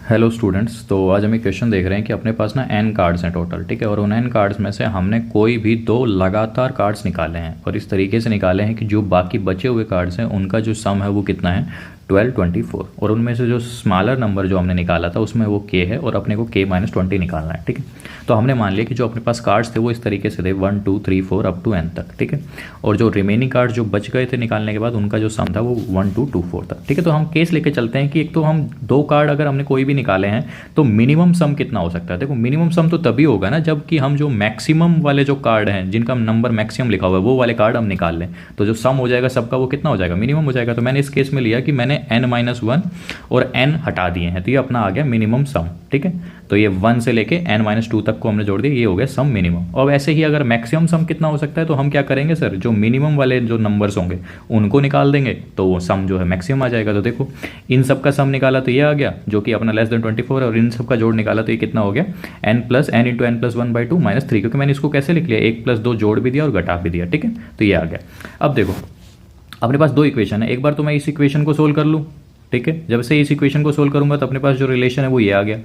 Hello students. तो आज हम एक क्वेश्चन देख रहे हैं कि अपने पास ना एन कार्ड्स हैं टोटल, ठीक है। और उन एन कार्ड्स में से हमने कोई भी दो लगातार कार्ड्स निकाले हैं और इस तरीके से निकाले हैं कि जो बाकी बचे हुए कार्ड्स हैं उनका जो सम है वो कितना है 1224। और उनमें से जो स्मॉलर नंबर जो हमने निकाला था उसमें वो के है और अपने को k-20 निकालना है, ठीक है। तो हमने मान लिया कि जो अपने पास कार्ड्स थे वो इस तरीके से थे 1 2 3 4 अप टू n तक, ठीक है। और जो रिमेनिंग कार्ड जो बच गए थे निकालने के बाद उनका जो सम था वो 1 2 2 4 था, ठीक है। तो हम केस लेके चलते हैं कि एक तो हम दो कार्ड अगर हमने कोई भी निकाले हैं तो मिनिमम सम कितना हो सकता है। देखो मिनिमम सम तो तभी होगा ना जबकि हम जो मैक्सिमम वाले जो कार्ड हैं जिनका नंबर मैक्सिमम लिखा हुआ है वो वाले कार्ड हम निकाल लें, तो जो सम हो जाएगा सबका वो कितना हो जाएगा, मिनिमम हो जाएगा। तो मैंने इस केस में लिया कि मैंने n-1 और n हटा दिए हैं, तो ये अपना आ गया मिनिमम सम, ठीक है। तो ये 1 से लेके n-2 तक को हमने जोड़ दिया, ये हो गया सम मिनिमम। और वैसे ही अगर मैक्सिमम सम कितना हो सकता है तो हम क्या करेंगे सर, जो मिनिमम वाले जो नंबर्स होंगे उनको निकाल देंगे तो वो सम जो है मैक्सिमम आ जाएगा। तो देखो इन सब का सम निकाला तो ये आ गया जो कि अपना लेस देन 24 है, और इन सब का जोड़ निकाला तो ये कितना हो गया n+n×n+1/2 -3, क्योंकि मैंने इसको कैसे लिख लिया 1+2 जोड़ भी दिया और घटा भी दिया, ठीक है। तो ये आ गया। अब देखो अपने पास दो इक्वेशन है, एक बार तो मैं इस इक्वेशन को सोल्व कर लूँ, ठीक है। जब से इस इक्वेशन को सोल्व करूंगा तो अपने पास जो रिलेशन है वो ये आ गया।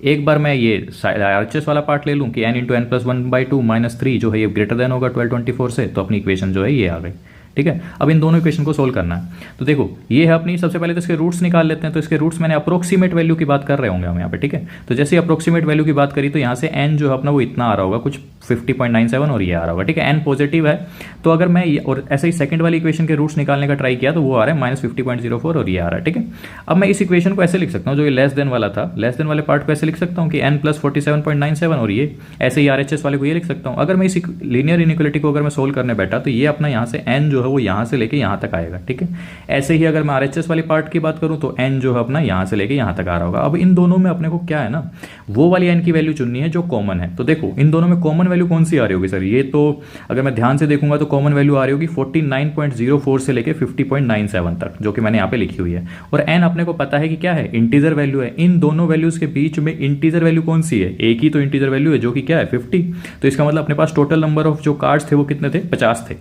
एक बार मैं ये RHS वाला पार्ट ले लूँ कि n×n+1/2 -3 जो है ये ग्रेटर देन होगा 1224 से, तो अपनी इक्वेशन जो है ये आ गई, ठीक है। अब इन दोनों इक्वेशन को सोल्व करना है। तो देखो ये है अपनी, सबसे पहले तो इसके रूट्स निकाल लेते हैं। तो इसके रूट्स मैंने अप्रोक्सीमेट वैल्यू की बात कर रहे होंगे हम यहाँ पे, ठीक है। तो जैसे अप्रोक्सीमेट वैल्यू की बात करी तो यहाँ से n जो है अपना वो इतना आ रहा होगा कुछ 50.97 और ये आ रहा होगा, ठीक है। n पॉजिटिव है तो अगर मैं और ऐसे ही सेकंड वाली इक्वेशन के रूट्स निकालने का ट्राई किया तो वो आ रहा है -50.04 और ये आ रहा है, ठीक है। अब मैं इस इक्वेशन को ऐसे लिख सकता हूँ, जो ये लेस देन वाला था, लेस देन वाले पार्ट को ऐसे लिख सकता हूँ कि n+47.97 और ये ऐसे ही RHS वाले को ये लिख सकता हूँ। अगर मैं इस लीनियर इनइक्वालिटी को अगर मैं सोल्व करने बैठा तो ये अपना यहाँ से n जो है वो यहाँ से लेके यहाँ तक आएगा, ठीक है। ऐसे ही अगर मैं RHS वाली पार्ट की बात करूँ तो n जो है अपना यहाँ से लेके यहाँ तक आ रहा होगा। अब इन दोनों में अपने को क्या है ना, वो वाली n की वैल्यू चुननी है जो कॉमन है। तो देखो इन दोनों में कॉमन वैल्यू कौन सी आ रही होगी सर, ये तो अगर मैं ध्यान से देखूंगा तो कॉमन वैल्यू आ रही होगी 49.04 से लेके 50.97 तक, जो कि मैंने यहाँ पे लिखी हुई है। और n अपने को पता है कि क्या है, इंटीजर वैल्यू है। इन दोनों वैल्यूज के बीच में इंटीजर वैल्यू कौन सी है, एक ही तो इंटीजर वैल्यू है जो कि क्या है 50। तो इसका मतलब अपने पास टोटल नंबर ऑफ जो कार्ड्स थे वो कितने थे, 50 थे।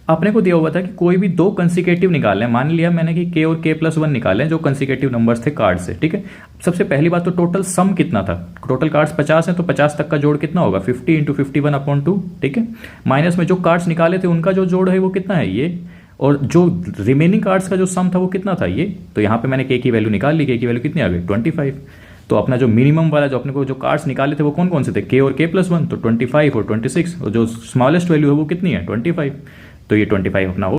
अपने को दिया हुआ था कि कोई भी दो कंसिक्यूटिव निकालने, मान लिया मैंने कि k और k+1 निकाले जो कंसिक्यूटिव नंबर्स थे कार्ड से, ठीक है। सबसे पहली बात तो टोटल सम कितना था, टोटल कार्ड्स 50 हैं तो 50 तक का जोड़ कितना होगा 50 × 51/2, ठीक है। माइनस में जो कार्ड्स निकाले थे उनका जो जोड़ है वो कितना है ये, और जो रिमेनिंग कार्ड्स का जो सम था वो कितना था ये। तो यहाँ पे मैंने k की वैल्यू निकाल ली, k की वैल्यू कितनी आ गई 25। तो अपना जो मिनिमम वाला जो अपने को जो कार्ड्स निकाले थे वो कौन कौन से थे, k और k+1, तो 25 और 26, और जो स्मॉलेस्ट वैल्यू है वो कितनी है 25। तो ये 25 अपना